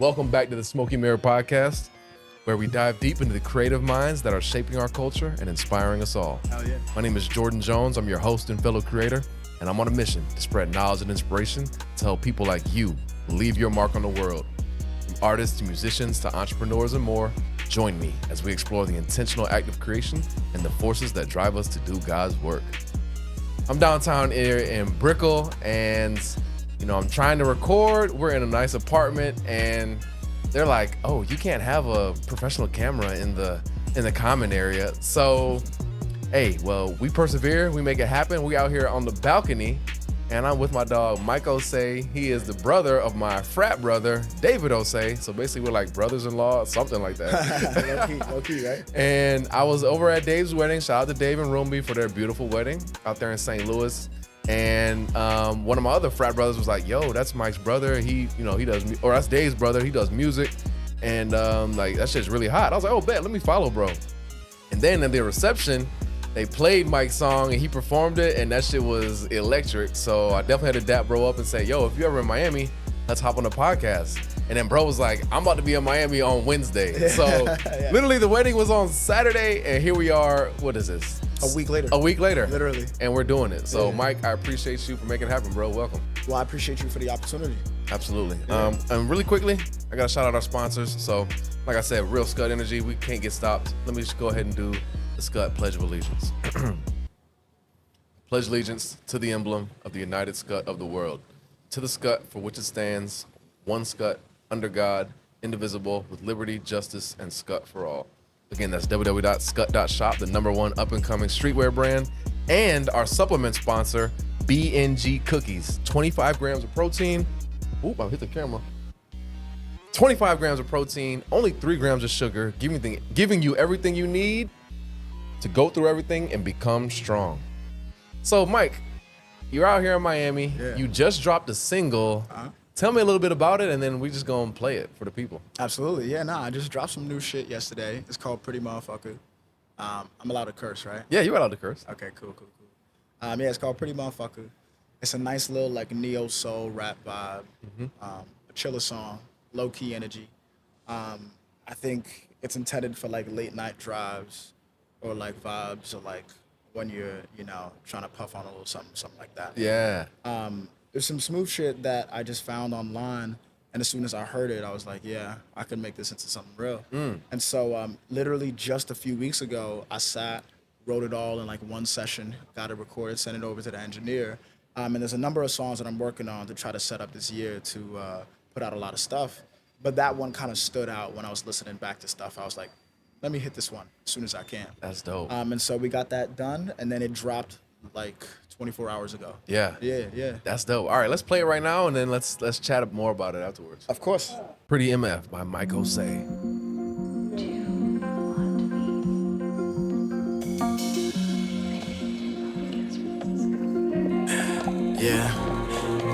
Welcome back to the Smokey Mirror Podcast, where we dive deep into the creative minds that are shaping our culture and inspiring us all. Hell yeah. My name is Jordan Jones. I'm your host and fellow creator, and I'm on a mission to spread knowledge and inspiration to help people like you leave your mark on the world. From artists to musicians to entrepreneurs and more, join me as we explore the intentional act of creation and the forces that drive us to do God's work. I'm downtown here in Brickell, and I'm trying to record. We're in a nice apartment, and they're like, "Oh, you can't have a professional camera in the common area." So, hey, well, we persevere. We make it happen. We out here on the balcony, and I'm with my dog, Mike Osei. He is the brother of my frat brother, David Osei. So basically, we're like brothers-in-law, something like that. Low key, right? And I was over at Dave's wedding. Shout out to Dave and Roomby for their beautiful wedding out there in St. Louis. And one of my other frat brothers was like, "Yo, that's Mike's brother. He does, or that's Dave's brother. He does music, and like that shit's really hot." I was like, "Oh, bet, let me follow, bro." And then at the reception, they played Mike's song and he performed it, and that shit was electric. So I definitely had to dap bro up and say, "Yo, if you're ever in Miami, let's hop on the podcast." And then bro was like, "I'm about to be in Miami on Wednesday." So Yeah. Literally the wedding was on Saturday, and here we are. What is this? A week later. Literally. And we're doing it. So Yeah. Mike, I appreciate you for making it happen, bro. Welcome. Well, I appreciate you for the opportunity. Absolutely. Yeah. And really quickly, I got to shout out our sponsors. So like I said, Real Scud Energy, we can't get stopped. Let me just go ahead and do the Scud Pledge of Allegiance. Pledge allegiance to the emblem of the United Scud of the world, to the Scud for which it stands, one Scud, under God, indivisible, with liberty, justice, and Scud for all. Again, that's www.scud.shop, the #1 up-and-coming streetwear brand, and our supplement sponsor, BNG Cookies. 25 grams of protein. Oop, I hit the camera. 25 grams of protein, only 3 grams of sugar, giving you everything you need to go through everything and become strong. So, Mike, you're out here in Miami. Yeah. You just dropped a single. Tell me a little bit about it, and then we just gonna play it for the people. Absolutely. Yeah, I just dropped some new shit yesterday. It's called Pretty Motherfucker. I'm allowed to curse, right? Yeah, you're allowed to curse. Okay, cool. Yeah, it's called Pretty Motherfucker. It's a nice little like neo-soul rap vibe. A chiller song, low-key energy. I think it's intended for like late night drives or like vibes or like when you're, trying to puff on a little something like that. Yeah. There's some smooth shit that I just found online, and as soon as I heard it, I was like, yeah, I could make this into something real. And so literally just a few weeks ago, I sat, wrote it all in like one session, got it recorded, sent it over to the engineer. And there's a number of songs that I'm working on to try to set up this year to put out a lot of stuff. But that one kind of stood out when I was listening back to stuff. I was like, let me hit this one as soon as I can. That's dope. And so we got that done, and then it dropped like 24 hours ago. Yeah. Yeah. That's dope. All right, let's play it right now, and then let's chat more about it afterwards. Of course. Pretty MF by Mike Osei. Yeah,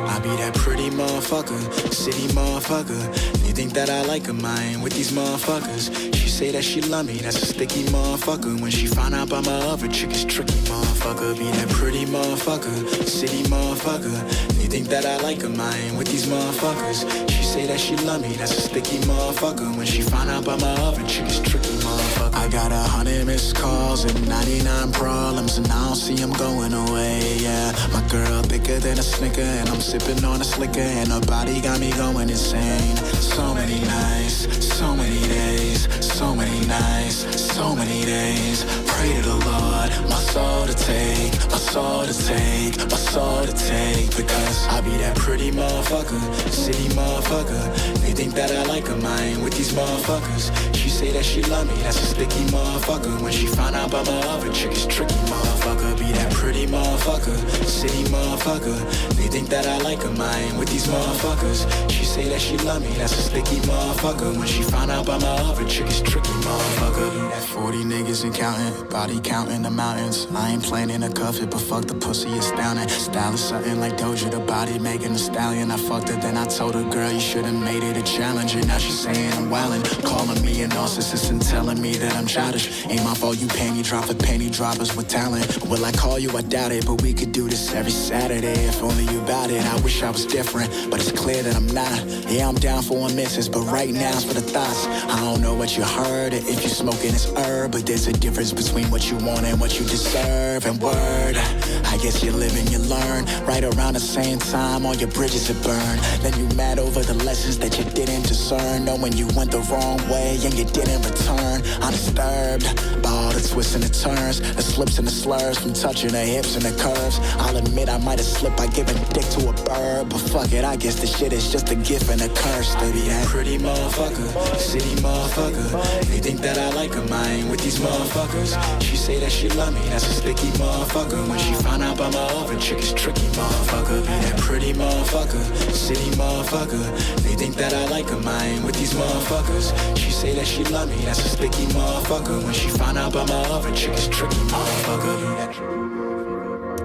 I be that pretty motherfucker, city motherfucker. You think that I like her, man, with these motherfuckers. She say that she love me, that's a sticky motherfucker. When she find out about my other chick, it's tricky motherfucker. Be that pretty motherfucker, city motherfucker. You think that I like her, man, with these motherfuckers. She say that she love me, that's a sticky motherfucker. When she find out about my other chick, it's tricky motherfucker. I got 100 missed calls and 99 problems, and I don't see them going away, yeah. My girl thicker than a Snicker, and I'm sipping on a Slicker, and her body got me going insane. So many nights, so many days, so many nights, so many days. Pray to the Lord, my soul to take, my soul to take, my soul to take. Because I be that pretty motherfucker, city motherfucker. You think that I like her, man, with these motherfuckers. She say that she love me, that's a sticky motherfucker. When she find out about my other chick, it's tricky motherfucker. Be that pretty motherfucker, city motherfucker. You think that I like her, man, with these motherfuckers. She say that she love me, that's a sticky motherfucker. When she find out about my other chick, it's tricky motherfucker. 40 niggas and counting, body counting the mountains. I ain't playing in a cuff it, but fuck the pussy astounding. Style is something like Doja, the body making a stallion. I fucked her, then I told her, girl, you should've made it a challenge. And now she's saying I'm wildin', calling me a narcissist and telling me that I'm childish. Ain't my fault you panty drop with panty droppers with talent. Will I call you? I doubt it, but we could do this every Saturday. If only you bout it. I wish I was different, but it's clear that I'm not. Yeah, I'm down for one missus, but right now it's for the thoughts. I don't know what you heard or if you're smoking this herb, but there's a difference between what you want and what you deserve. And word, I guess you live and you learn. Right around the same time, all your bridges are burned. Then you mad over the lessons that you didn't discern, knowing you went the wrong way and you didn't return. I'm disturbed by all the twists and the turns, the slips and the slurs, from touching the hips and the curves. I'll admit I might have slipped by giving dick to a bird, but fuck it, I guess this shit is just a gift and a curse to be that pretty motherfucker, city motherfucker. They think that I like them, I ain't with these motherfuckers. She say that she love me, that's a sticky motherfucker. When she found out about my oven chick is tricky motherfucker. Be that pretty motherfucker, city motherfucker. They think that I like them, I ain't with these motherfuckers. She say that she love me, that's a sticky motherfucker. When she found out about my oven chick is tricky motherfucker.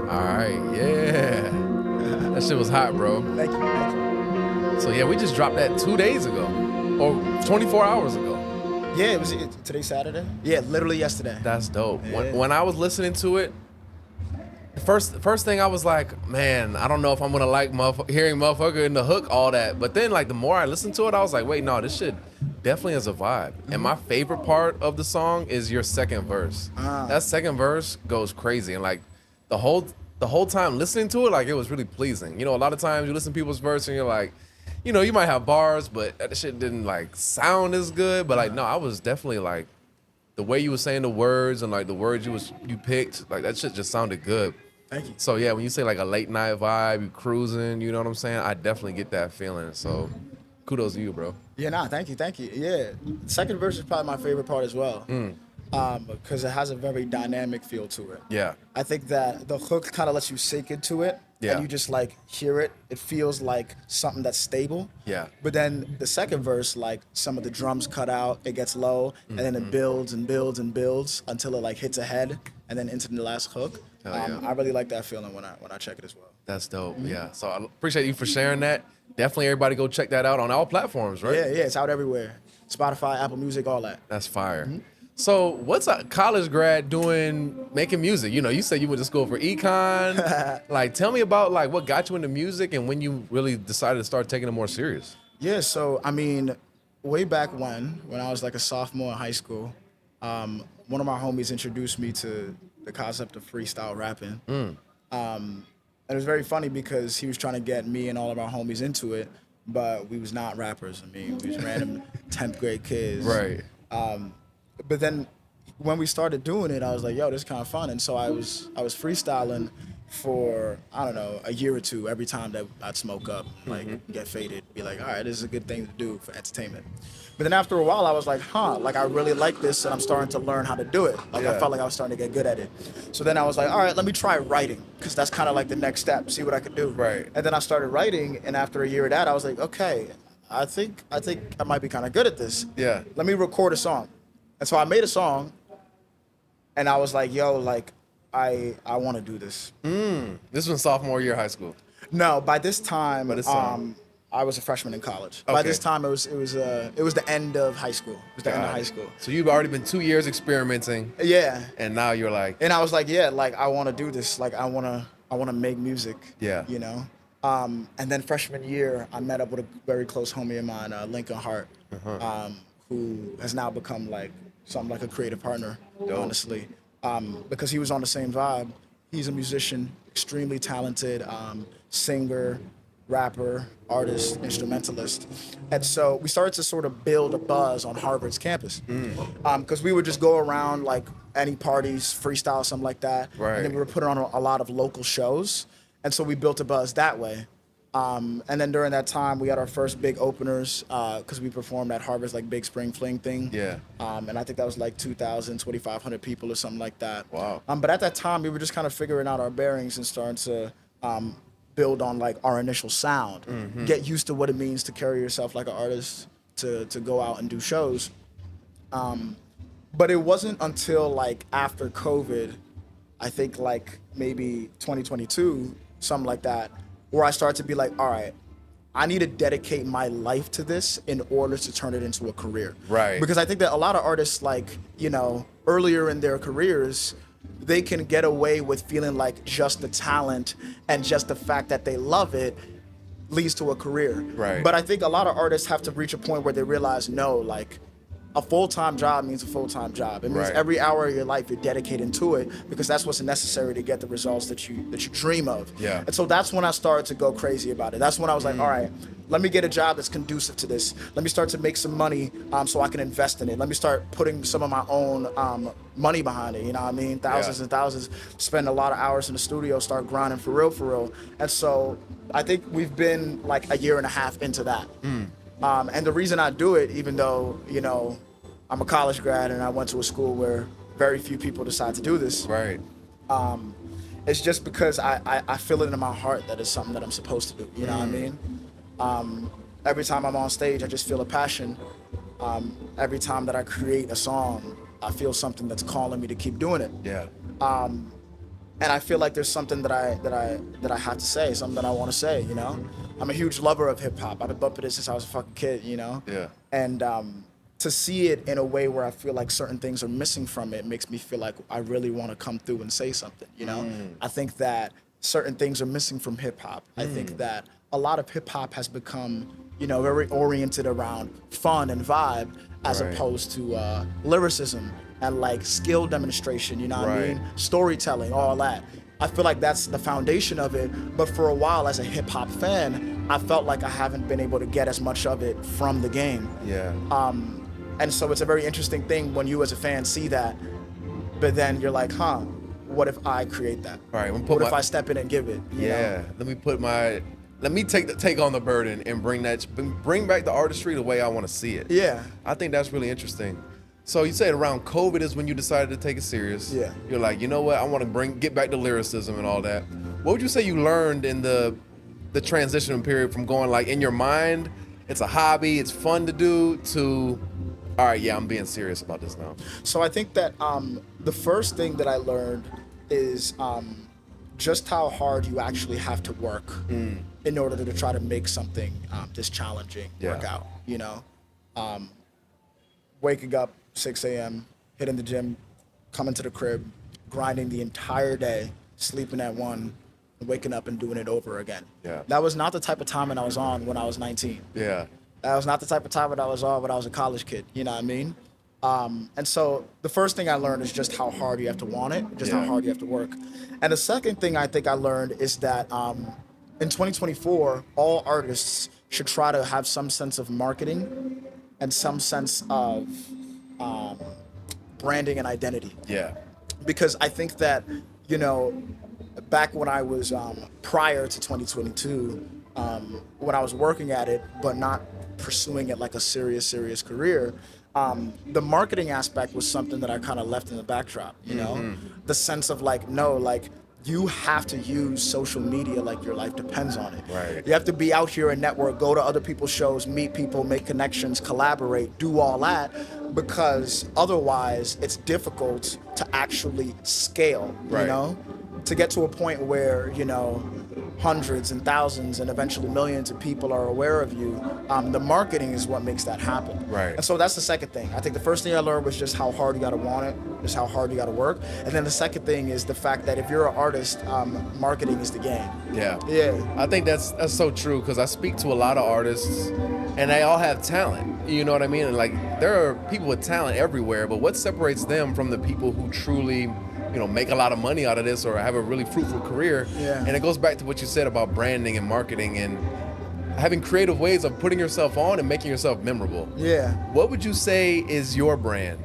All right, yeah. That shit was hot, bro. Thank you. So yeah, we just dropped that 2 days ago, or 24 hours ago. Yeah, today's Saturday? Yeah, literally yesterday. That's dope. Yeah. When I was listening to it, the first thing I was like, man, I don't know if I'm gonna like hearing motherfucker in the hook, all that. But then like the more I listened to it, I was like, wait, no, this shit definitely is a vibe. And my favorite part of the song is your second verse. That second verse goes crazy, and like the whole time listening to it, like it was really pleasing. You know, a lot of times you listen to people's verse and you're like, you know, you might have bars, but that shit didn't like sound as good. But like, no, I was definitely like, the way you were saying the words and like the words you picked, like that shit just sounded good. Thank you. So yeah, when you say like a late night vibe, you cruising, you know what I'm saying? I definitely get that feeling. So kudos to you, bro. Yeah, nah, thank you. Yeah, the second verse is probably my favorite part as well. Because it has a very dynamic feel to it. Yeah. I think that the hook kind of lets you sink into it. Yeah. And you just like hear it. It feels like something that's stable. Yeah. But then the second verse, like some of the drums cut out, it gets low, and then it builds and builds and builds until it like hits a head, and then into the last hook. Yeah. I really like that feeling when I check it as well. That's dope. Yeah. So I appreciate you for sharing that. Definitely everybody go check that out on all platforms, right? Yeah, it's out everywhere. Spotify, Apple Music, all that. That's fire. So what's a college grad doing making music? You know, you said you went to school for econ. Like, tell me about like what got you into music and when you really decided to start taking it more serious. Yeah, so I mean, way back when I was like a sophomore in high school, one of my homies introduced me to the concept of freestyle rapping. And it was very funny because he was trying to get me and all of our homies into it, but we was not rappers. I mean, we was random 10th grade kids. Right. But then when we started doing it, I was like, yo, this is kind of fun. And so I was freestyling for, I don't know, a year or two every time that I'd smoke up, like get faded, be like, all right, this is a good thing to do for entertainment. But then after a while, I was like, like I really like this and I'm starting to learn how to do it. Like I felt like I was starting to get good at it. So then I was like, all right, let me try writing, because that's kind of like the next step, see what I could do. Right. And then I started writing, and after a year of that, I was like, okay, I think I might be kind of good at this. Yeah. Let me record a song. And so I made a song, and I was like, yo, like, I want to do this. This was sophomore year of high school. No, by this time, time. I was a freshman in college. Okay. By this time, it was the end of high school. It was the end of high school. So you've already been 2 years experimenting. Yeah. And now you're like, And I was like, yeah, like I want to do this. Like I want to make music. Yeah. You know. And then freshman year, I met up with a very close homie of mine, Lincoln Hart, who has now become like something like a creative partner, honestly, because he was on the same vibe. He's a musician, extremely talented, singer, rapper, artist, instrumentalist. And so we started to sort of build a buzz on Harvard's campus. Because we would just go around like any parties, freestyle, something like that. Right. And then we were putting on a lot of local shows. And so we built a buzz that way. And then during that time, we had our first big openers because we performed at Harvard's like Big Spring Fling thing. Yeah. And I think that was like 2,000, 2,500 people or something like that. Wow. But at that time, we were just kind of figuring out our bearings and starting to build on like our initial sound, get used to what it means to carry yourself like an artist, to go out and do shows. But it wasn't until like after COVID, I think like maybe 2022, something like that, where I started to be like, all right, I need to dedicate my life to this in order to turn it into a career. Right. Because I think that a lot of artists, like, you know, earlier in their careers, they can get away with feeling like just the talent and just the fact that they love it leads to a career. Right. But I think a lot of artists have to reach a point where they realize, no, like, a full-time job means a full-time job. It means Right. every hour of your life you're dedicating to it, because that's what's necessary to get the results that you dream of. Yeah. And so that's when I started to go crazy about it. That's when I was like, all right, let me get a job that's conducive to this. Let me start to make some money so I can invest in it. Let me start putting some of my own money behind it. You know what I mean? Thousands and thousands. Spend a lot of hours in the studio, start grinding for real, for real. And so I think we've been like a year and a half into that. And the reason I do it, even though, you know, I'm a college grad and I went to a school where very few people decide to do this. Right. It's just because I feel it in my heart that it's something that I'm supposed to do. You know what I mean? Every time I'm on stage, I just feel a passion. Every time that I create a song, I feel something that's calling me to keep doing it. Yeah. And I feel like there's something that I have to say, something that I want to say. You know, I'm a huge lover of hip hop. I've been bumping it since I was a fucking kid. You know. Yeah. And to see it in a way where I feel like certain things are missing from it makes me feel like I really want to come through and say something. You know, I think that certain things are missing from hip hop. I think that a lot of hip hop has become, you know, very oriented around fun and vibe as Right. opposed to lyricism and like skill demonstration, you know what I Right. mean? Storytelling, all that. I feel like that's the foundation of it. But for a while, as a hip hop fan, I felt like I haven't been able to get as much of it from the game. Yeah. And so it's a very interesting thing when you as a fan see that, but then you're like, huh, what if I create that? All right, I'm gonna put What if my- I step in and give it? you Yeah, know? let me take on the burden and bring back the artistry the way I want to see it. Yeah. I think that's really interesting. So you said around COVID is when you decided to take it serious. Yeah. You're like, you know what? I want to get back to lyricism and all that. What would you say you learned in the transition period from going like in your mind, it's a hobby, it's fun to do, to, all right, yeah, I'm being serious about this now. So I think that the first thing that I learned is just how hard you actually have to work in order to try to make something this challenging work Yeah. out, you know? Waking up 6 a.m., hitting the gym, coming to the crib, grinding the entire day, sleeping at 1, waking up and doing it over again. Yeah. That was not the type of timing I was on when I was 19. Yeah. That was not the type of time that I was on when I was a college kid, you know what I mean? And so the first thing I learned is just how hard you have to want it, just how Yeah. hard you have to work. And the second thing I think I learned is that in 2024, all artists should try to have some sense of marketing and some sense of branding and identity. Yeah. Because I think that, you know, back when I was prior to 2022, when I was working at it but not pursuing it like a serious career, the marketing aspect was something that I kind of left in the backdrop, you know? The sense of like, no, like, you have to use social media like your life depends on it. Right. You have to be out here and network, go to other people's shows, meet people, make connections, collaborate, do all that, because otherwise it's difficult to actually scale, Right. you know? To get to a point where, you know, hundreds and thousands and eventually millions of people are aware of you, the marketing is what makes that happen. Right. And so that's the second thing. I think the first thing I learned was just how hard you gotta want it, just how hard you gotta work. And then the second thing is the fact that if you're an artist, marketing is the game. Yeah. Yeah. I think that's so true, because I speak to a lot of artists and they all have talent. You know what I mean? And like, there are people with talent everywhere, but what separates them from the people who truly, you know, make a lot of money out of this or have a really fruitful career? Yeah. And it goes back to what you said about branding and marketing and having creative ways of putting yourself on and making yourself memorable. Yeah. What would you say is your brand?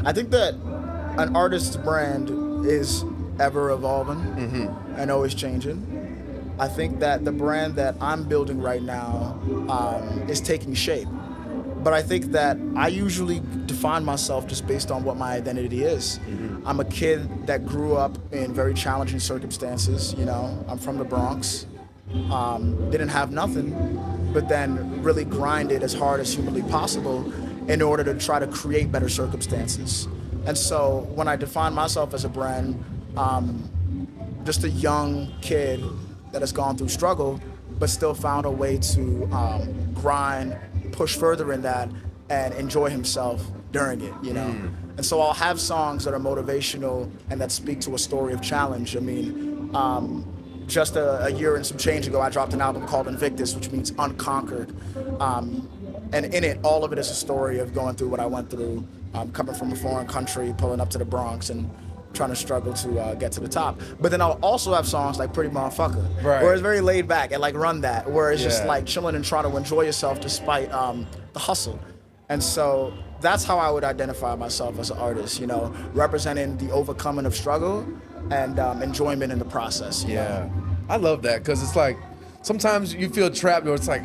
I think that an artist's brand is ever evolving and always changing. I think that the brand that I'm building right now is taking shape. But I think that I usually define myself just based on what my identity is. I'm a kid that grew up in very challenging circumstances, you know. I'm from the Bronx. Didn't have nothing, but then really grinded as hard as humanly possible in order to try to create better circumstances. And so when I define myself as a brand, just a young kid that has gone through struggle, but still found a way to grind, push further in that, and enjoy himself during it, you know? And so I'll have songs that are motivational and that speak to a story of challenge. I mean, just a year and some change ago, I dropped an album called Invictus, which means unconquered. And in it, all of it is a story of going through what I went through, coming from a foreign country, pulling up to the Bronx, and trying to struggle to get to the top. But then I'll also have songs like Pretty Motherfucker, where it's very laid back, and like Run That, where it's just like chilling and trying to enjoy yourself despite the hustle. And so that's how I would identify myself as an artist, you know, representing the overcoming of struggle and enjoyment in the process. You know? I love that, because it's like sometimes you feel trapped, or it's like,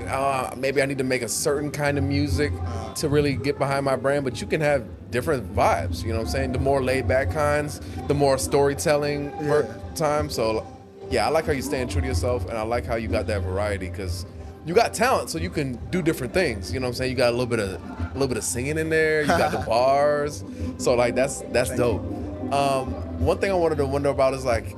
maybe I need to make a certain kind of music to really get behind my brand, but you can have different vibes, you know what I'm saying? The more laid back kinds, the more storytelling time. So yeah, I like how you staying true to yourself, and I like how you got that variety, because you got talent, so you can do different things. You know what I'm saying? You got a little bit of singing in there. You got the bars. So like that's dope. One thing I wanted to wonder about is like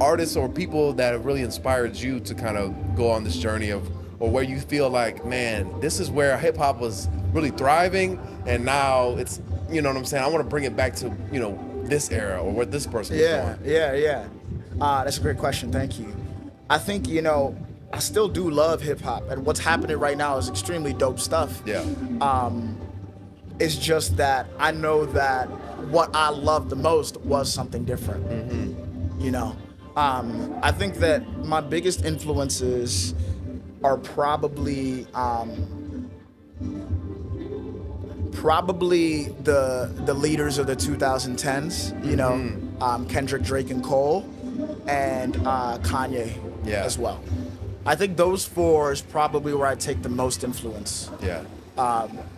artists or people that have really inspired you to kind of go on this journey of, or where you feel like, man, this is where hip hop was really thriving, and now it's, you know what I'm saying? I want to bring it back to, you know, this era, or where this person was going. Yeah. That's a great question. Thank you. I think, you know, I still do love hip hop, and what's happening right now is extremely dope stuff. Yeah. It's just that I know that what I love the most was something different. You know, I think that my biggest influences are probably the leaders of the 2010s. You know, Kendrick, Drake, and Cole, and Kanye as well. I think those four is probably where I take the most influence. Yeah.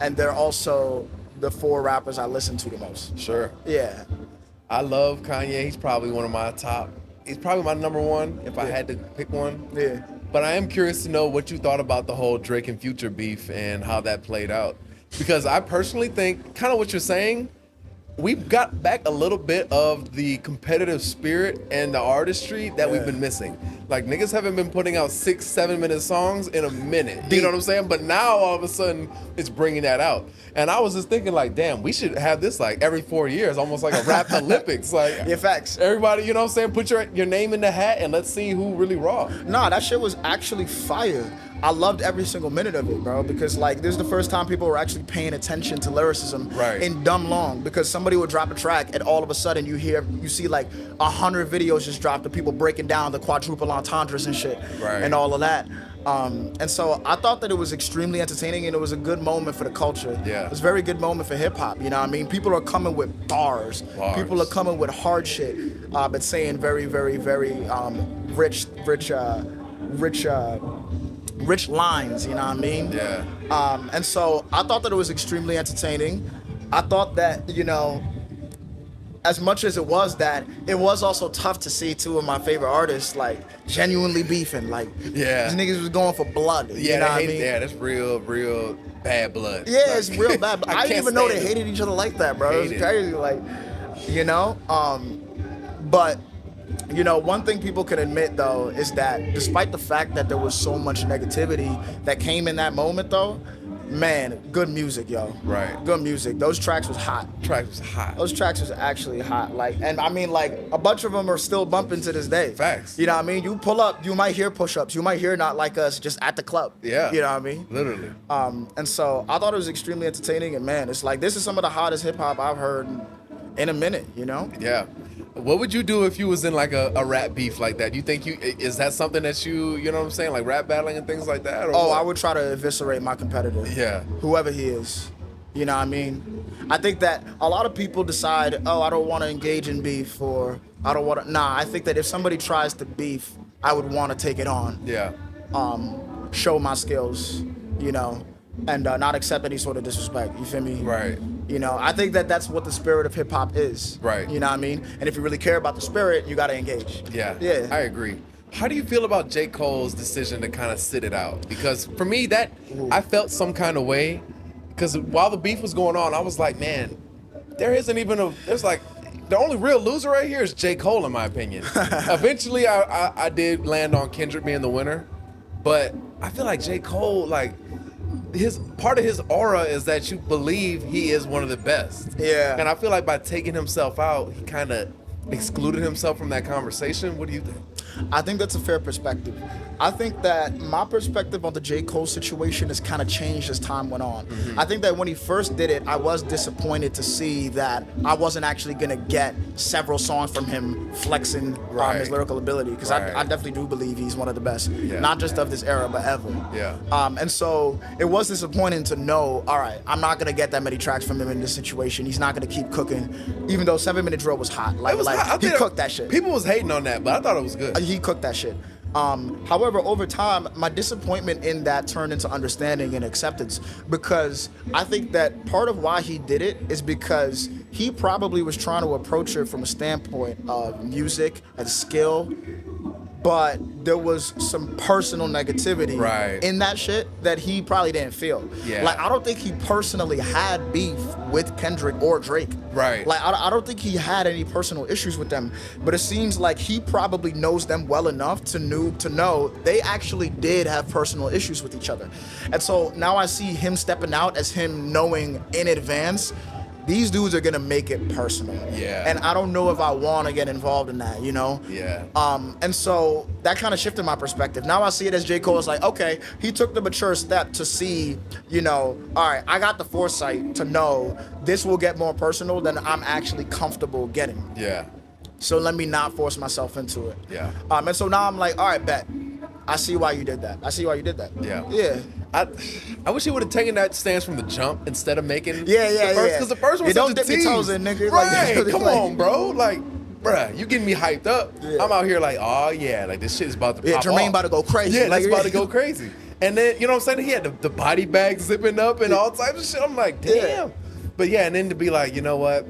And they're also the four rappers I listen to the most. Sure. Yeah. I love Kanye. He's probably one of my top. He's probably my number one if I had to pick one. Yeah. But I am curious to know what you thought about the whole Drake and Future beef and how that played out. Because I personally think, kind of what you're saying, we've got back a little bit of the competitive spirit and the artistry that we've been missing. Like, niggas haven't been putting out 6-7 minute songs in a minute. You know what I'm saying? But now all of a sudden it's bringing that out. And I was just thinking like, damn, we should have this like every 4 years, almost like a rap Olympics. Like, yeah, facts. Everybody, you know what I'm saying? Put your name in the hat and let's see who really raw. Nah, that shit was actually fire. I loved every single minute of it, bro, because like this is the first time people were actually paying attention to lyricism in dumb long, because somebody would drop a track and all of a sudden you see like 100 videos just dropped of people breaking down the quadruple entendres and shit and all of that. And so I thought that it was extremely entertaining, and it was a good moment for the culture. Yeah. It was a very good moment for hip hop, you know what I mean? People are coming with bars. People are coming with hard shit, but saying very, very, very rich lines, you know what I mean? Yeah. And so I thought that it was extremely entertaining. I thought that, you know, as much as it was that, it was also tough to see two of my favorite artists like genuinely beefing. Like, these niggas was going for blood. Yeah, you know what I mean? Yeah, that's real bad blood. Yeah, like, it's real bad. But I didn't even know they hated each other like that, bro. It was crazy. Like, you know? But you know, one thing people can admit though is that despite the fact that there was so much negativity that came in that moment though, man, good music, yo. Right. Good music. Those tracks was hot. Those tracks was actually hot. Like, and I mean, like, a bunch of them are still bumping to this day. Facts. You know what I mean? You pull up, you might hear push-ups. You might hear Not Like Us just at the club. Yeah. You know what I mean? Literally. And so I thought it was extremely entertaining, and man, it's like, this is some of the hottest hip-hop I've heard in a minute, you know? Yeah. What would you do if you was in like a rap beef like that? You think is that something that you know what I'm saying, like rap battling and things like that? Or what? I would try to eviscerate my competitor. Yeah. Whoever he is. You know what I mean? I think that a lot of people decide, I don't want to engage in beef, or I don't want to. Nah, I think that if somebody tries to beef, I would want to take it on. Yeah. Show my skills, you know, and not accept any sort of disrespect. You feel me? Right. You know, I think that that's what the spirit of hip hop is. Right. You know what I mean? And if you really care about the spirit, you got to engage. Yeah. Yeah. I agree. How do you feel about J. Cole's decision to kind of sit it out? Because for me, I felt some kind of way. Because while the beef was going on, I was like, man, there's like, the only real loser right here is J. Cole, in my opinion. Eventually, I did land on Kendrick being the winner. But I feel like J. Cole, like, his part of his aura is that you believe he is one of the best. Yeah. And I feel like by taking himself out, he kind of excluded himself from that conversation. What do you think? I think that's a fair perspective. I think that my perspective on the J. Cole situation has kind of changed as time went on. I think that when he first did it, I was disappointed to see that I wasn't actually going to get several songs from him flexing his lyrical ability, because I definitely do believe he's one of the best, not just of this era, but ever. Yeah. And so it was disappointing to know, all right, I'm not going to get that many tracks from him in this situation. He's not going to keep cooking, even though 7 Minute Drill was hot. Like, It was hot. he cooked that shit. People was hating on that, but I thought it was good. He cooked that shit. However, over time, my disappointment in that turned into understanding and acceptance, because I think that part of why he did it is because he probably was trying to approach it from a standpoint of music and skill, but there was some personal negativity in that shit that he probably didn't feel. Yeah. Like, I don't think he personally had beef with Kendrick or Drake. Right. Like, I don't think he had any personal issues with them, but it seems like he probably knows them well enough to know they actually did have personal issues with each other. And so now I see him stepping out as him knowing in advance, these dudes are gonna make it personal. Yeah. And I don't know if I wanna get involved in that, you know? Yeah. And so that kind of shifted my perspective. Now I see it as J. Cole is like, okay, he took the mature step to see, you know, all right, I got the foresight to know this will get more personal than I'm actually comfortable getting. Yeah. So let me not force myself into it. Yeah. And so now I'm like, all right, bet. I see why you did that. Yeah. Yeah. I wish he would have taken that stance from the jump instead of making Yeah. because the first one was don't such a dip your tease. toes in, nigga. Right, Like, come on, bro. Like, bruh, you getting me hyped up. Yeah. I'm out here like, oh yeah, like this shit is about to Yeah, pop Jermaine off. about to go crazy. Yeah, Like, that's about to go crazy. And then, you know what I'm saying? He had the body bag zipping up and all types of shit. I'm like, damn. Yeah. But yeah, and then to be like, you know what?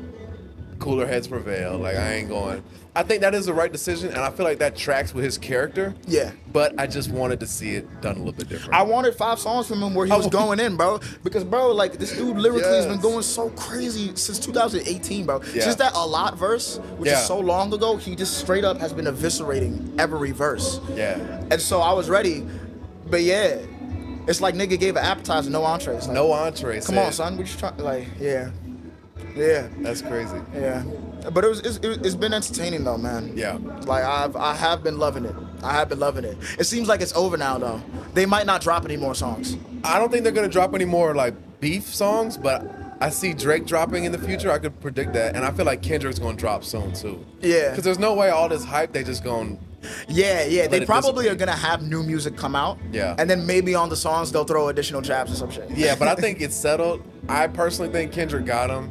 Cooler heads prevail. Like, I ain't going. I think that is the right decision, and I feel like that tracks with his character. Yeah. But I just wanted to see it done a little bit different. I wanted 5 songs from him where he was going in, bro. Because, bro, like, this dude lyrically has been going so crazy since 2018, bro. Yeah. Since that A Lot verse, which Yeah. is so long ago, he just straight up has been eviscerating every verse. Yeah. And so I was ready. But, yeah, it's like nigga gave an appetizer, no entrees. Like, No entrees. come on, son. What you trying? Like, yeah. Yeah. That's crazy. Yeah. But it's been entertaining though, man. Yeah. Like I have been loving it. It seems like it's over now though. They might not drop any more songs. I don't think they're gonna drop any more like beef songs, but I see Drake dropping in the future. I could predict that, and I feel like Kendrick's gonna drop soon too. Yeah. Because there's no way all this hype they just gonna. Yeah. They it probably dissipate. are gonna have new music come out. Yeah. And then maybe on the songs they'll throw additional jabs or some shit. Yeah, but I think it's settled. I personally think Kendrick got him.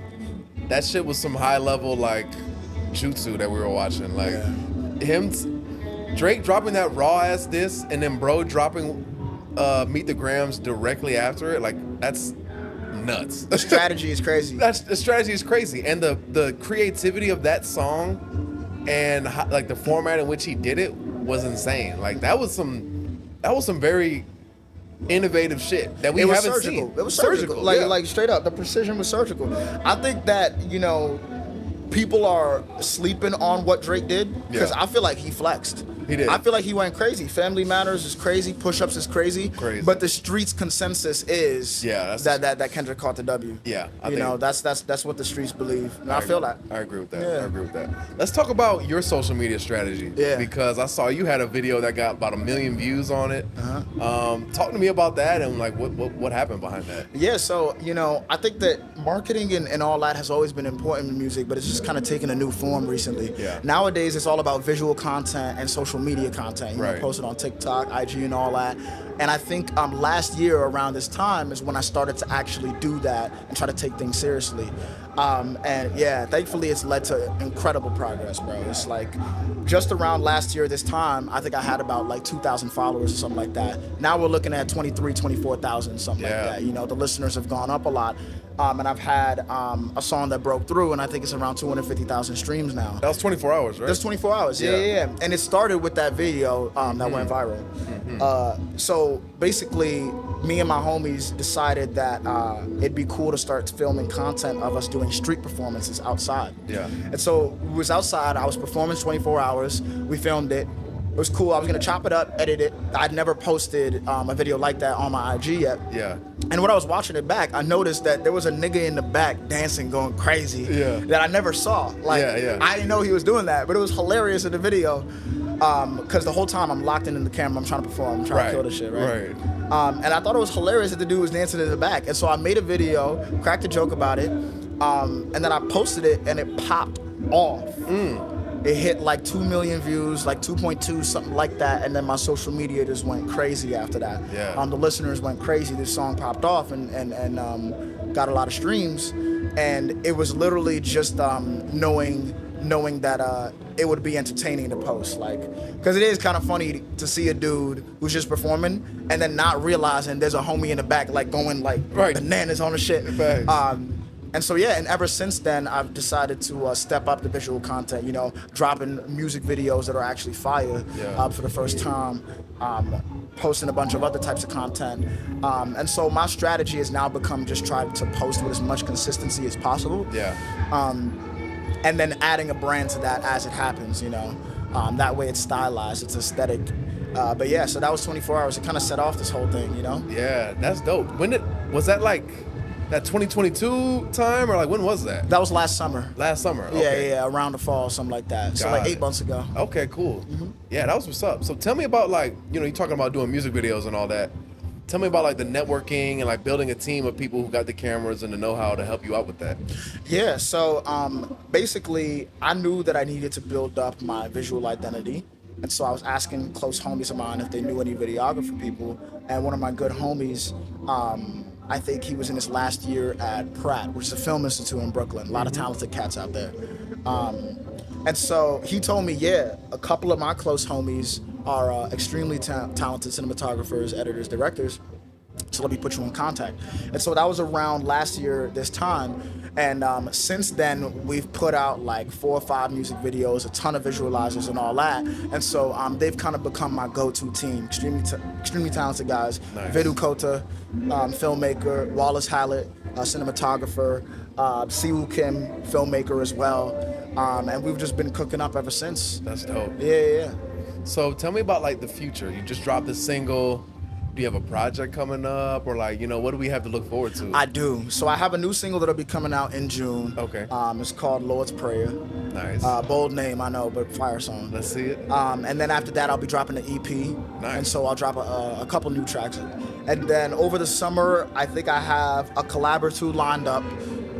That shit was some high level like jutsu that we were watching. Like Drake dropping that raw ass diss and then bro dropping Meet the Grams directly after it. Like that's nuts. The strategy is crazy. The strategy is crazy, and the creativity of that song and like the format in which he did it was insane. Like that was some very innovative shit that we It was haven't surgical. seen. It was surgical. Like yeah. like straight up, the precision was surgical. I think that, you know, people are sleeping on what Drake did because Yeah. I feel like he flexed. He did. I feel like he went crazy. Family Matters is crazy. Push-ups is crazy. Crazy. But the streets' consensus is Yeah, that Kendrick caught the W. Yeah, I you think- know, that's what the streets believe. And I feel that. I agree with that. Yeah. I agree with that. Let's talk about your social media strategy. Yeah. Because I saw you had a video that got about 1 million views on it. Talk to me about that and like what happened behind that. Yeah, so, you know, I think that marketing and all that has always been important in music, but it's just kind of taken a new form recently. Yeah. Nowadays, it's all about visual content and social media content. You know, Right. posted on TikTok, IG, and all that. And I think last year around this time is when I started to actually do that and try to take things seriously. And yeah, thankfully it's led to incredible progress, bro. It's like just around last year this time, I think I had about like 2,000 followers or something like that. Now we're looking at 24,000, something like Yeah. that. You know, the listeners have gone up a lot. And I've had a song that broke through, and I think it's around 250,000 streams now. That was 24 hours, right? That's 24 hours. Yeah. And it started with that video that went viral. So basically, me and my homies decided that it'd be cool to start filming content of us doing street performances outside. Yeah. And so we was outside. I was performing 24 hours. We filmed it. It was cool. I was gonna chop it up, edit it. I'd never posted a video like that on my IG yet. Yeah. And when I was watching it back, I noticed that there was a nigga in the back dancing, going crazy. Yeah. That I never saw. Like, Yeah. I didn't know he was doing that, but it was hilarious in the video. Because the whole time I'm locked in the camera, I'm trying to perform, I'm trying to kill this shit, right? And I thought it was hilarious that the dude was dancing in the back. And so I made a video, cracked a joke about it, and then I posted it, and it popped off. It hit like 2 million views, like 2.2, something like that, and then my social media just went crazy after that. Yeah. The listeners went crazy. This song popped off and got a lot of streams, and it was literally just knowing that it would be entertaining to post, like, because it is kind of funny to see a dude who's just performing and then not realizing there's a homie in the back, like, going like bananas on the shit. And so yeah, and ever since then, I've decided to step up the visual content, you know, dropping music videos that are actually fire for the first time, posting a bunch of other types of content. And so my strategy has now become just try to post with as much consistency as possible. And then adding a brand to that as it happens, you know. That way it's stylized, it's aesthetic. But yeah, so that was 24 hours. It kind of set off this whole thing, you know? Yeah, that's dope. Was that like that 2022 time, or like when was that? That was last summer. Last summer, okay. Yeah, around the fall, something like that. So like 8 months ago. Okay, cool. Yeah, that was what's up. So tell me about, like, you know, you're talking about doing music videos and all that. Tell me about like the networking and like building a team of people who got the cameras and the know-how to help you out with that. Yeah, so basically I knew that I needed to build up my visual identity. And so I was asking close homies of mine if they knew any videographer people. And one of my good homies, I think he was in his last year at Frat, which is a film institute in Brooklyn. A lot of talented cats out there. And so he told me, yeah, a couple of my close homies are extremely talented cinematographers, editors, directors. So let me put you in contact. And so that was around last year, this time. And since then, we've put out like 4 or 5 music videos, a ton of visualizers and all that. And so they've kind of become my go-to team. Extremely talented guys. Nice. Vidu Kota, filmmaker, Wallace Hallett, cinematographer, Siwoo Kim, filmmaker as well. And we've just been cooking up ever since. That's dope. Yeah. So tell me about like the future. You just dropped a single. Do you have a project coming up, or like, you know, what do we have to look forward to? I do. So I have a new single that'll be coming out in June. Okay. It's called Lord's Prayer. Nice. Bold name, I know, but fire song. Let's see it. And then after that, I'll be dropping an EP. Nice. And so I'll drop a couple new tracks. And then over the summer, I think I have a collab or 2 lined up,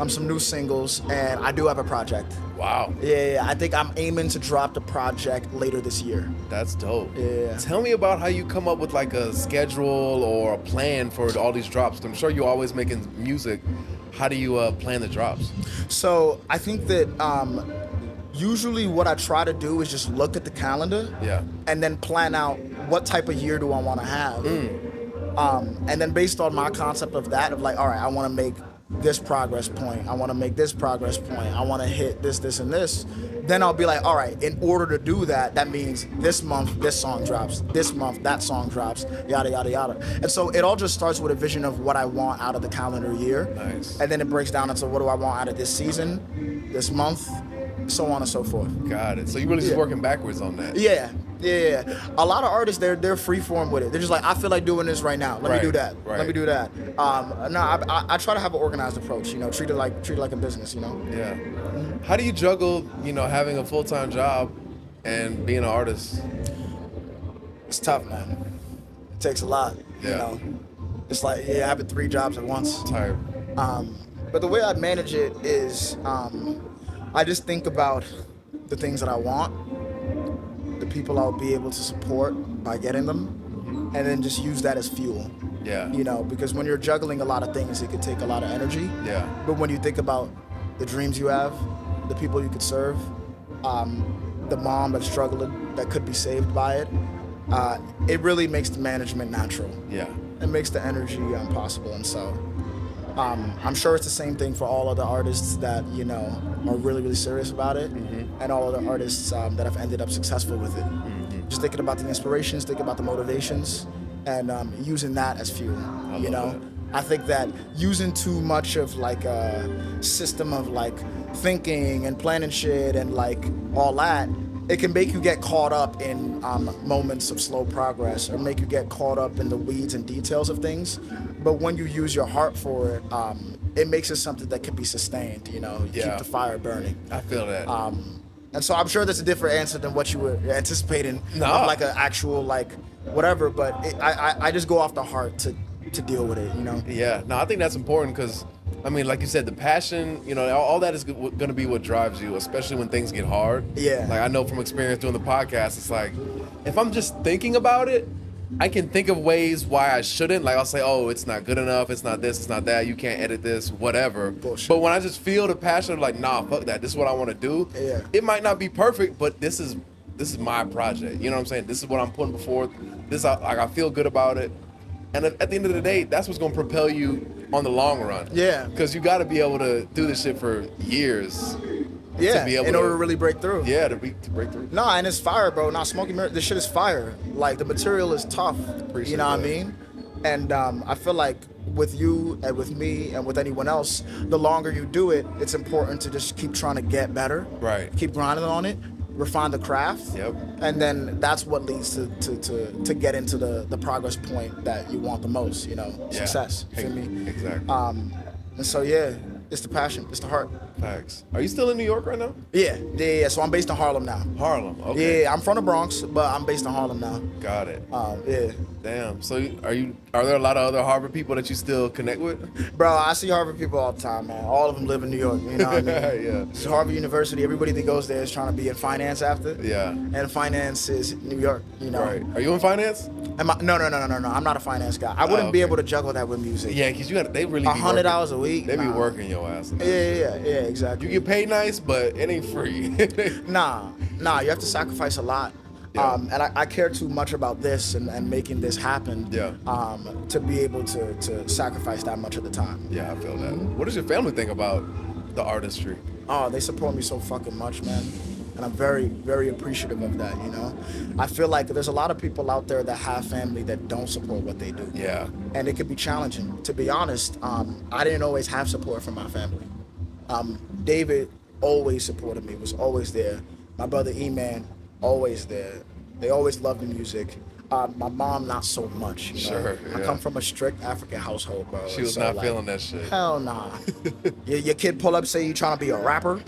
some new singles, and I do have a project. Wow. Yeah, I think I'm aiming to drop the project later this year. That's dope. Yeah. Tell me about how you come up with like a schedule or a plan for all these drops. I'm sure you're always making music. How do you plan the drops? So I think that usually what I try to do is just look at the calendar and then plan out what type of year do I want to have. And then based on my concept of that, of like, all right, I want to make this progress point, I want to make this progress point, I want to hit this, and this, then I'll be like, all right, in order to do that, that means this month, this song drops, this month, that song drops, yada, yada, yada. And so it all just starts with a vision of what I want out of the calendar year. Nice. And then it breaks down into what do I want out of this season, this month, so on and so forth. Got it. So you're really just working backwards on that. Yeah. A lot of artists, they're free form with it. They're just like, I feel like doing this right now. Let me do that. Right. Let me do that. I try to have an organized approach. You know, treat it like a business. You know. Yeah. How do you juggle, you know, having a full-time job and being an artist? It's tough, man. It takes a lot. Yeah. You know, it's like having 3 jobs at once. Tired. But the way I manage it is, I just think about the things that I want, the people I'll be able to support by getting them, and then just use that as fuel. Yeah. You know, because when you're juggling a lot of things, it can take a lot of energy. Yeah. But when you think about the dreams you have, the people you could serve, the mom that's struggling that could be saved by it, it really makes the management natural. Yeah. It makes the energy possible. And so I'm sure it's the same thing for all other artists that, you know, are really, really serious about it, and all other artists that have ended up successful with it. Just thinking about the inspirations, thinking about the motivations, and using that as fuel, you know? that. I think that using too much of like a system of like thinking and planning shit and like all that it can make you get caught up in moments of slow progress, or make you get caught up in the weeds and details of things. But when you use your heart for it, it makes it something that can be sustained. You know, you keep the fire burning. I feel that. And so I'm sure that's a different answer than what you were anticipating. No. Of like an actual like whatever. But I just go off the heart to deal with it. You know. Yeah. No, I think that's important because, I mean, like you said, the passion, you know, all that is going to be what drives you, especially when things get hard. Yeah. Like I know from experience doing the podcast, it's like, if I'm just thinking about it, I can think of ways why I shouldn't. Like I'll say, oh, it's not good enough, it's not this, it's not that, you can't edit this, whatever. Bullshit. But when I just feel the passion of like, nah, fuck that, this is what I want to do. Yeah. It might not be perfect, but this is my project. You know what I'm saying? This is what I'm putting before. I feel good about it. And at the end of the day, that's what's going to propel you on the long run. Yeah. Because you got to be able to do this shit for years. Yeah. To be able in order to really break through. Yeah, to break through. Nah, and it's fire, bro. Nah, Smokey Mirror, this shit is fire. Like, the material is tough. Appreciate you know what I that. mean? And I feel like with you and with me and with anyone else, the longer you do it, it's important to just keep trying to get better. Right. Keep grinding on it. Refine the craft. Yep. And then that's what leads to get into the progress point that you want the most, you know, Yeah. success. You feel me? Exactly. And so, yeah, it's the passion. It's the heart. Facts. Are you still in New York right now? Yeah. So I'm based in Harlem now. Harlem. Okay. Yeah, I'm from the Bronx, but I'm based in Harlem now. Got it. Yeah. Damn. So are there a lot of other Harvard people that you still connect with? Bro, I see Harvard people all the time, man. All of them live in New York, you know what I mean? Yeah. It's Harvard University. Everybody that goes there is trying to be in finance after. Yeah. And finance is New York, you know? Right. Are you in finance? No. I'm not a finance guy. I wouldn't be okay. able to juggle that with music. Yeah, because they really be 100 working. hours a week. They be Nah. working your ass. Yeah, exactly. You get paid nice, but it ain't free. Nah, you have to sacrifice a lot. Yeah. And I care too much about this and making this happen. Yeah. To be able to sacrifice that much of the time. Yeah, I feel that. What does your family think about the artistry? Oh, they support me so fucking much, man. And I'm very, very appreciative of that, you know? I feel like there's a lot of people out there that have family that don't support what they do. Yeah. And it could be challenging. To be honest, I didn't always have support from my family. David always supported me, was always there. My brother E-Man, always there. They always loved the music. My mom, not so much. You know? Sure, I yeah. come from a strict African household, bro. She was So, not like, feeling that shit. Hell nah. your kid pull up, say you trying to be a rapper?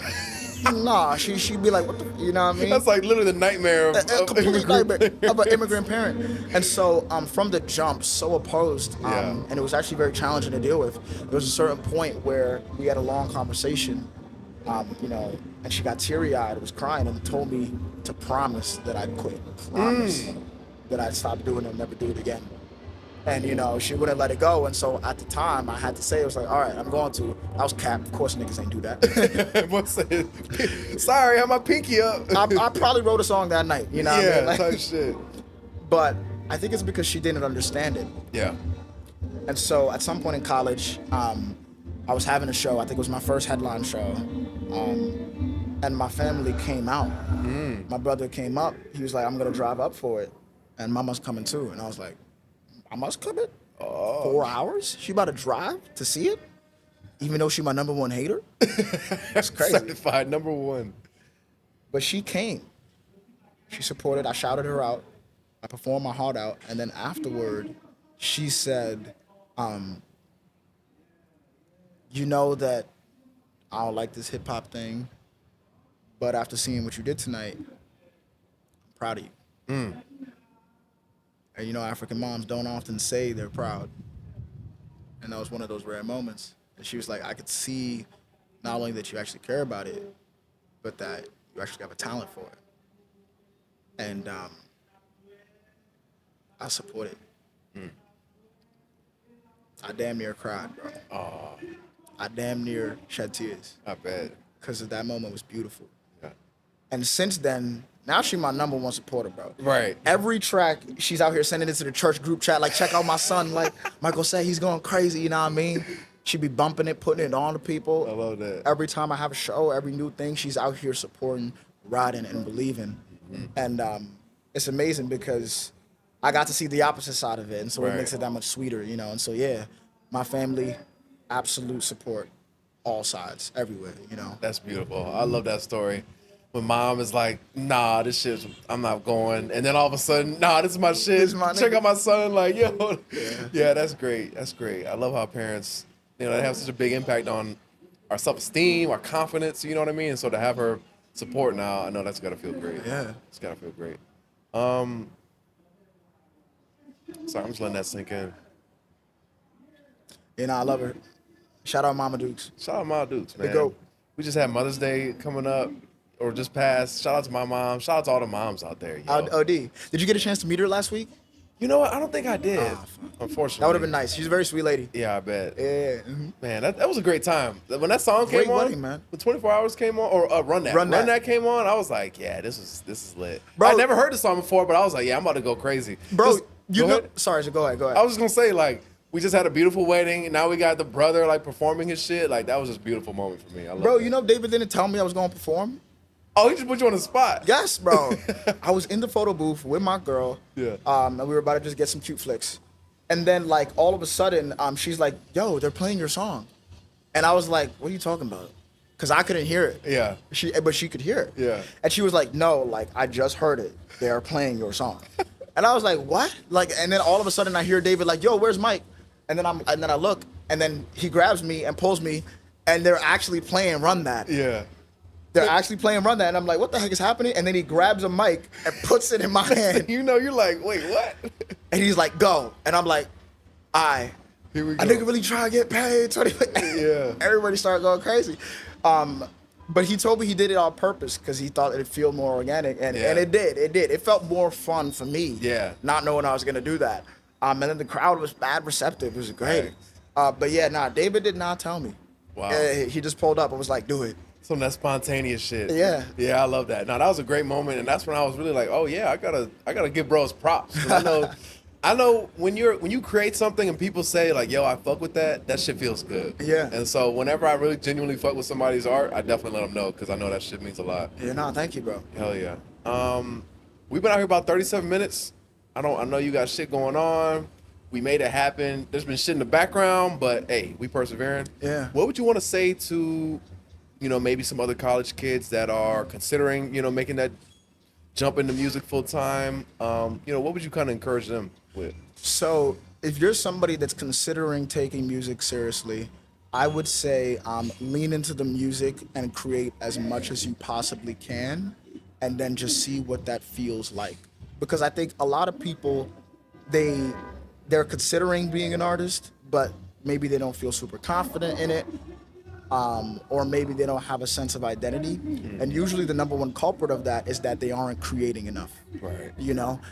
Nah, she'd be like, what the, you know what I mean? That's like literally the nightmare of A complete immigrant nightmare of an parents. immigrant parent. And so from the jump, so opposed, Yeah. and it was actually very challenging to deal with. There was a certain point where we had a long conversation, you know, and she got teary-eyed, was crying, and told me to promise that I'd quit. Promise that I'd stop doing it and never do it again. And, you know, she wouldn't let it go. And so at the time, I had to say, it was like, all right, I'm going to. I was capped. Of course, niggas ain't do that. What's it? Sorry, I have my pinky up. I probably wrote a song that night, you know what I Yeah, mean? Like, type shit. but I think it's because she didn't understand it. Yeah. And so at some point in college, I was having a show. I think it was my first headline show. And my family came out. My brother came up. He was like, I'm going to drive up for it. And mama's coming too. And I was like, mama's coming? 4 hours? She about to drive to see it? Even though she my number one hater? That's crazy. Certified number one. But she came. She supported. I shouted her out. I performed my heart out. And then afterward, she said, you know that I don't like this hip hop thing, but after seeing what you did tonight, I'm proud of you. And you know, African moms don't often say they're proud. And that was one of those rare moments. And she was like, I could see not only that you actually care about it, but that you actually have a talent for it. And I support it. I damn near cried, bro. I damn near shed tears. I bet. Because that moment was beautiful. Yeah. And since then, now she's my number one supporter, bro. Right. Every track, she's out here sending it to the church group chat, like, check out my son. Like, Michael said, he's going crazy, you know what I mean? She be bumping it, putting it on to people. I love that. Every time I have a show, every new thing, she's out here supporting, riding, and believing. And it's amazing because I got to see the opposite side of it, and so Right. it makes it that much sweeter, you know? And so, yeah, my family, absolute support, all sides, everywhere, you know? That's beautiful. I love that story. when mom is like, nah, this shit, I'm not going. And then all of a sudden, nah, this is my shit. This is my Check nigga. out my son. Like, yo. Yeah, that's great. That's great. I love how parents, they have such a big impact on our self-esteem, our confidence, you know what I mean? And so to have her support now, I know that's got to feel great. Yeah. It's got to feel great. Sorry, I'm just letting that sink in. You know, I love her. Shout out Mama Dukes. Shout out my dudes, man. GOAT. We just had Mother's Day coming up, or just passed. Shout out to my mom. Shout out to all the moms out there. Yo. OD. Did you get a chance to meet her last week? You know what? I don't think I did. Unfortunately. That would have been nice. She's a very sweet lady. Yeah, I bet. Yeah. Man, that was a great time. When that song Great came on, wedding, man. the 24 Hours came on, or Run That. Run That came on, I was like, yeah, this is lit. Bro. I never heard the song before, but I was like, yeah, I'm about to go crazy. Bro, Just- you go know. ahead. Sorry, so go ahead. I was just gonna say, like, we just had a beautiful wedding, and now we got the brother like performing his shit. Like, that was just a beautiful moment for me. I love Bro, that. you know David didn't tell me I was going to perform? Oh, he just put you on the spot. Yes, bro. I was in the photo booth with my girl. Yeah. And we were about to just get some cute flicks. And then, like, all of a sudden, she's like, yo, they're playing your song. And I was like, what are you talking about? Because I couldn't hear it. Yeah. But she could hear it. Yeah. And she was like, no, like, I just heard it. They are playing your song. And I was like, what? Like, and then all of a sudden I hear David like, yo, where's Mike? And then I look, and then he grabs me and pulls me, and they're actually playing Run That. Yeah. They're actually playing Run That, and I'm like, what the heck is happening? And then he grabs a mic and puts it in my hand, You know, you're like, wait, what? and he's like, go. And I'm like, Here we I go. nigga really try to get paid. Yeah. Everybody started going crazy. But he told me he did it on purpose because he thought it'd feel more organic, and it did. It felt more fun for me. Yeah. Not knowing I was gonna do that. And then the crowd was mad receptive. It was great. But yeah, David did not tell me. Wow. He just pulled up and was like, do it. Some of that spontaneous shit. Yeah. Yeah, I love that. No, that was a great moment, and that's when I was really like, oh yeah, I gotta give bros props. 'Cause I know when you create something and people say like, yo, I fuck with that shit feels good. Yeah. And so whenever I really genuinely fuck with somebody's art, I definitely let them know because I know that shit means a lot. Yeah, thank you, bro. Hell yeah. We've been out here about 37 minutes. I know you got shit going on. We made it happen. There's been shit in the background, but hey, we persevering. Yeah. What would you want to say to, maybe some other college kids that are considering, making that jump into music full time? What would you kind of encourage them with? So if you're somebody that's considering taking music seriously, I would say lean into the music and create as much as you possibly can, and then just see what that feels like. Because I think a lot of people, they're considering being an artist, but maybe they don't feel super confident in it, or maybe they don't have a sense of identity. And usually the number one culprit of that is that they aren't creating enough. Right.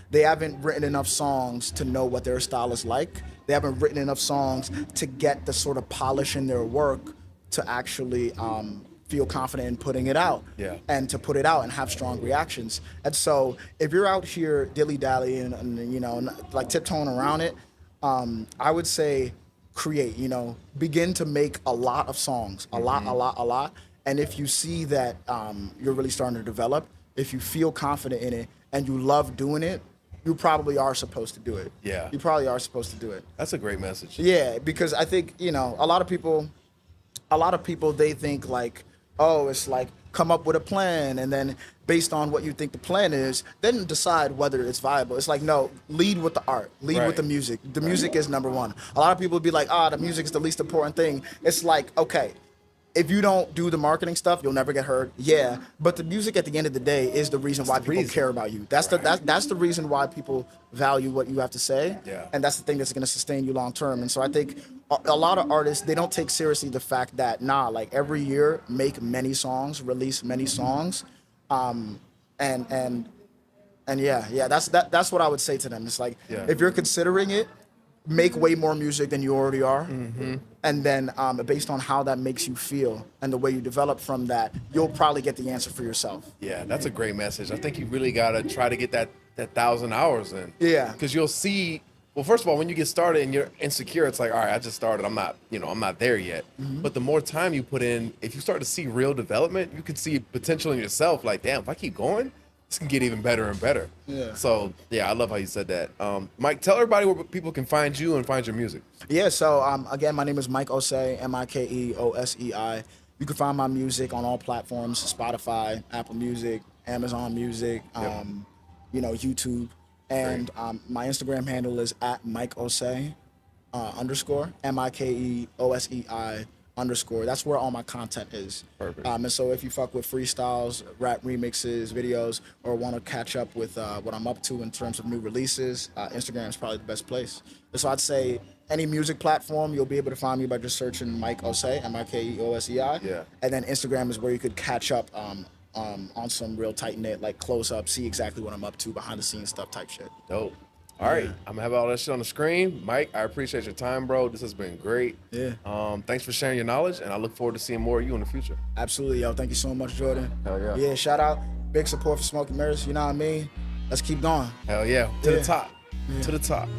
They haven't written enough songs to know what their style is like. They haven't written enough songs to get the sort of polish in their work to actually feel confident in putting it out. Yeah. And to put it out and have strong reactions. And so if you're out here dilly-dallying and like tiptoeing around it, I would say create, begin to make a lot of songs, a lot. And if you see that you're really starting to develop, if you feel confident in it and you love doing it, you probably are supposed to do it. Yeah. You probably are supposed to do it. That's a great message. Yeah, because I think, a lot of people, they think like, oh, it's like come up with a plan and then based on what you think the plan is, then decide whether it's viable. It's like, no, lead with the art, lead Right. with the music. The music is number one. A lot of people would be like, the music is the least important thing. It's like, okay, if you don't do the marketing stuff, you'll never get heard. Yeah, but the music at the end of the day is the reason why people care about you. That's the reason why people value what you have to say. Yeah. And that's the thing that's going to sustain you long term. And so I think a lot of artists, they don't take seriously the fact that like every year make many songs, release many songs, and yeah, that's what I would say to them. It's like if you're considering it, make way more music than you already are, and then based on how that makes you feel and the way you develop from that, you'll probably get the answer for yourself. Yeah, that's a great message. I think you really gotta try to get that 1,000 hours in. Yeah. Because you'll see. Well, first of all, when you get started and you're insecure, it's like, all right, I just started. I'm not there yet. But the more time you put in, if you start to see real development, you can see potential in yourself. Like, damn, if I keep going, this can get even better and better. Yeah. So, yeah, I love how you said that. Mike, tell everybody where people can find you and find your music. Yeah, so again, my name is Mike Osei, Mikeosei. You can find my music on all platforms: Spotify, Apple Music, Amazon Music, YouTube. And my Instagram handle is at Mike Osei _ MikeOsei _. That's where all my content is. Perfect. And so if you fuck with freestyles, rap remixes, videos, or want to catch up with what I'm up to in terms of new releases, Instagram is probably the best place. And so I'd say any music platform, you'll be able to find me by just searching Mike Osei, MikeOsei. Yeah. And then Instagram is where you could catch up on some real tight knit, like close up, see exactly what I'm up to, behind the scenes stuff type shit. Dope. All right, I'm gonna have all that shit on the screen. Mike, I appreciate your time, bro. This has been great. Yeah. Thanks for sharing your knowledge, and I look forward to seeing more of you in the future. Absolutely, yo. Thank you so much, Jordan. Hell yeah. Yeah, shout out. Big support for Smokey Mirrors. You know what I mean? Let's keep going. Hell yeah. To the Yeah. top. Yeah. To the top.